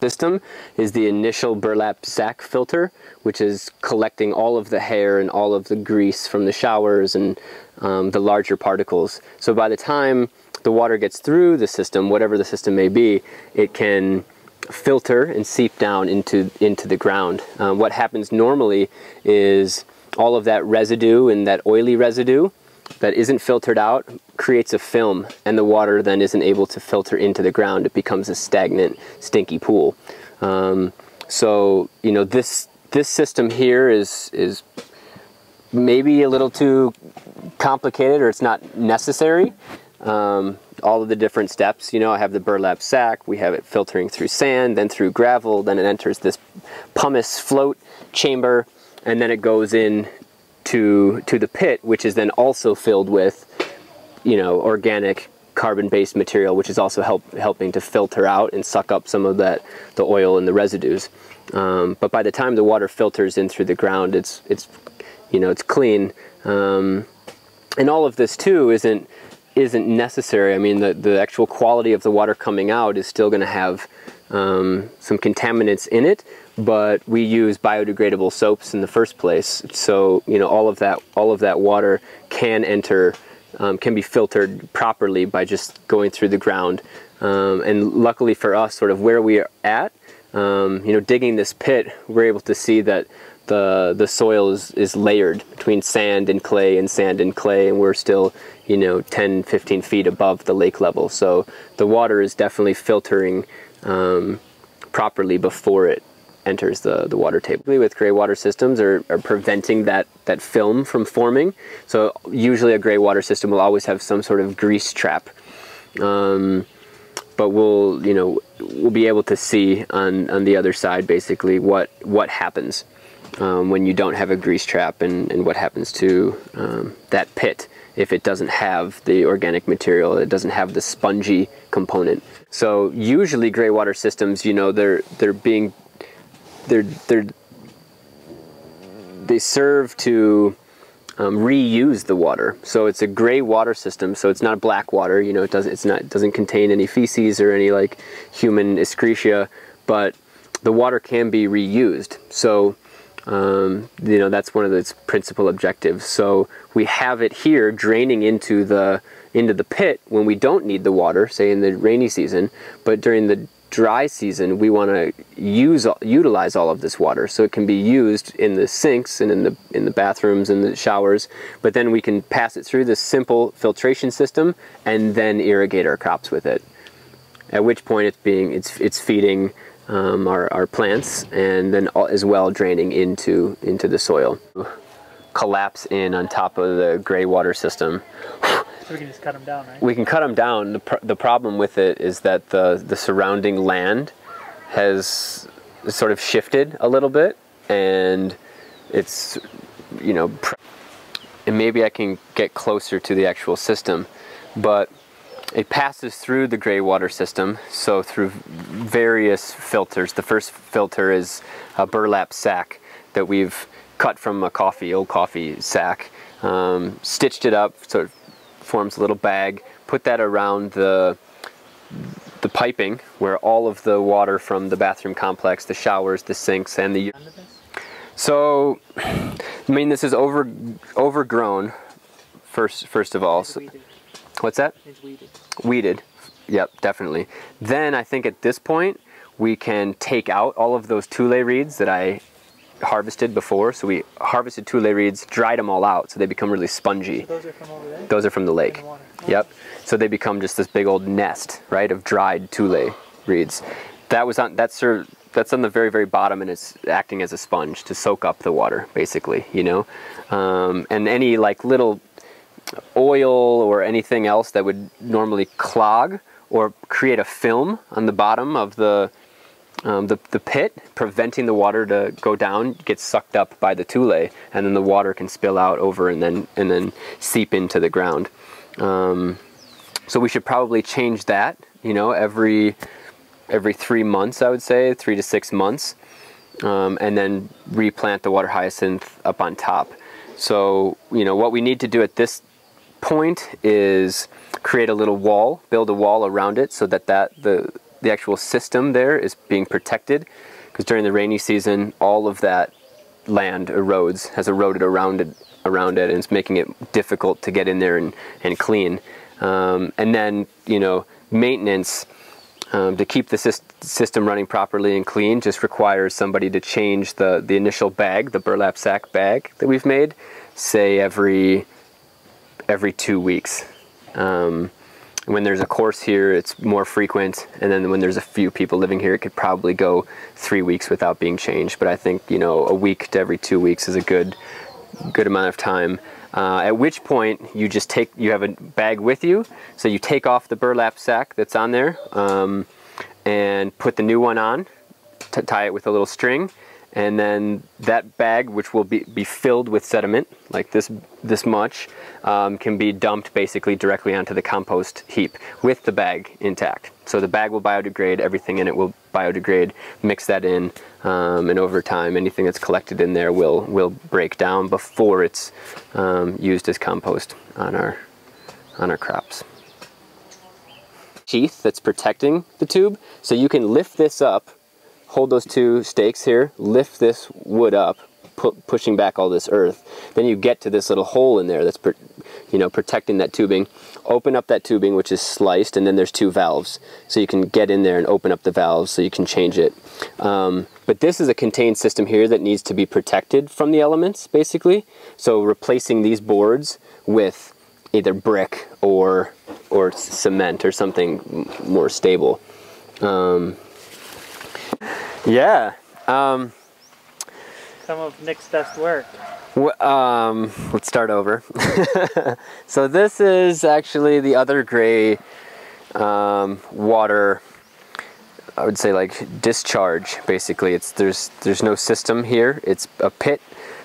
system is the initial burlap sack filter, which is collecting all of the hair and all of the grease from the showers and the larger particles. So by the time the water gets through the system, whatever the system may be, it can filter and seep down into the ground. What happens normally is all of that residue and that oily residue that isn't filtered out creates a film, and the water then isn't able to filter into the ground. It becomes a stagnant, stinky pool. So you know, this system here is maybe a little too complicated, or it's not necessary. All of the different steps, you know, I have the burlap sack, we have it filtering through sand, then through gravel, then it enters this pumice float chamber, and then it goes in to the pit, which is then also filled with, you know, organic carbon-based material, which is also helping to filter out and suck up some of the oil and the residues. But by the time the water filters in through the ground, it's you know, it's clean. And all of this too isn't necessary. I mean, the actual quality of the water coming out is still going to have some contaminants in it, but we use biodegradable soaps in the first place. So, you know, all of that water can be filtered properly by just going through the ground. And luckily for us, sort of where we are at, you know, digging this pit, we're able to see that the soil is layered between sand and clay and sand and clay, and we're still, you know, 10-15 feet above the lake level. So the water is definitely filtering properly before it enters the water table. With Greywater systems are preventing that film from forming. So usually a Greywater system will always have some sort of grease trap. But we'll be able to see on the other side basically what happens when you don't have a grease trap, and what happens to that pit if it doesn't have the organic material, it doesn't have the spongy component. So usually Greywater systems, you know, they serve to reuse the water. So it's a gray water system, so it's not black water. You know, it doesn't contain any feces or any like human excreta, but the water can be reused. So you know, that's one of its principal objectives. So we have it here draining into the pit when we don't need the water, say in the rainy season, but during the dry season we want to utilize all of this water, so it can be used in the sinks and in the bathrooms and the showers, but then we can pass it through this simple filtration system and then irrigate our crops with it, at which point it's feeding our plants, and then as well draining into the soil. Collapse in on top of the Greywater system. So we can just cut them down, right? We can cut them down. The problem with it is that the surrounding land has sort of shifted a little bit, and it's, you know, and maybe I can get closer to the actual system, but it passes through the Greywater system, so through various filters. The first filter is a burlap sack that we've cut from a old coffee sack, stitched it up so it forms a little bag, put that around the piping where all of the water from the bathroom complex, the showers, the sinks, and the... So, I mean, this is overgrown, first of all. So, what's that? It's weeded. Weeded, yep, definitely. Then I think at this point we can take out all of those tule reeds that I harvested before. So we harvested tule reeds, dried them all out so they become really spongy. So those are from over there? Those are from the lake. Oh. Yep. So they become just this big old nest, right, of dried tule reeds. That's on the very, very bottom, and it's acting as a sponge to soak up the water, basically, you know. And any like little oil or anything else that would normally clog or create a film on the bottom of the pit, preventing the water to go down, gets sucked up by the tule, and then the water can spill out over and then seep into the ground. So we should probably change that, you know, every 3 months, I would say, 3 to 6 months, and then replant the water hyacinth up on top. So, you know, what we need to do at this point is create a little wall, build a wall around it so that the the actual system there is being protected, because during the rainy season, all of that land has eroded around it, and it's making it difficult to get in there and clean. And then, you know, maintenance to keep the system running properly and clean just requires somebody to change the initial bag, the burlap sack bag that we've made, say every 2 weeks. When there's a course here, it's more frequent, and then when there's a few people living here, it could probably go 3 weeks without being changed. But I think, you know, a week to every 2 weeks is a good amount of time. At which point you have a bag with you, so you take off the burlap sack that's on there and put the new one on, tie it with a little string, and then that bag, which will be filled with sediment, like this much, can be dumped basically directly onto the compost heap with the bag intact. So the bag will biodegrade, everything in it will biodegrade, mix that in, and over time anything that's collected in there will break down before it's used as compost on our crops. Sheath that's protecting the tube, so you can lift this up, hold those two stakes here, lift this wood up, pushing back all this earth. Then you get to this little hole in there that's protecting that tubing. Open up that tubing, which is sliced, and then there's 2 valves. So you can get in there and open up the valves so you can change it. But this is a contained system here that needs to be protected from the elements, basically. So replacing these boards with either brick or cement or something more stable. Yeah. Some of Nick's best work. Let's start over. So this is actually the other gray water, I would say, like discharge. Basically, there's no system here. It's a pit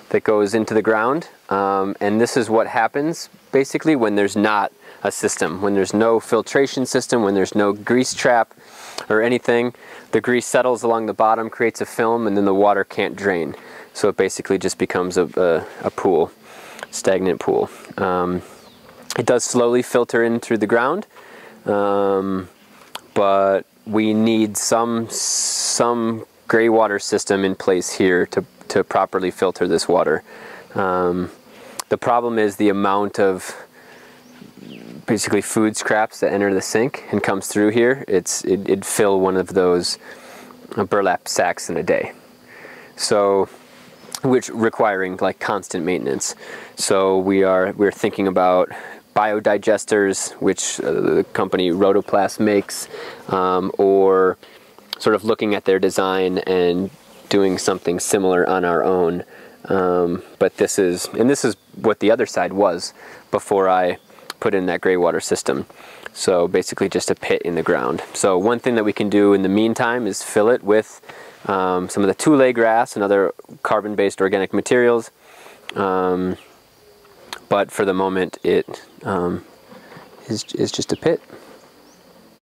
that goes into the ground, and this is what happens basically when there's not a system, when there's no filtration system, when there's no grease trap or anything. The grease settles along the bottom, creates a film, and then the water can't drain. So it basically just becomes a pool, stagnant pool. It does slowly filter in through the ground, but we need some Greywater system in place here to properly filter this water. The problem is the amount of basically food scraps that enter the sink and comes through here. It'd fill one of those burlap sacks in a day. So, which requiring like constant maintenance. So we're thinking about biodigesters, which the company Rotoplast makes, or sort of looking at their design and doing something similar on our own. But this is what the other side was before I put in that Greywater system. So basically just a pit in the ground. So one thing that we can do in the meantime is fill it with some of the Tule grass and other carbon-based organic materials. But for the moment it is just a pit.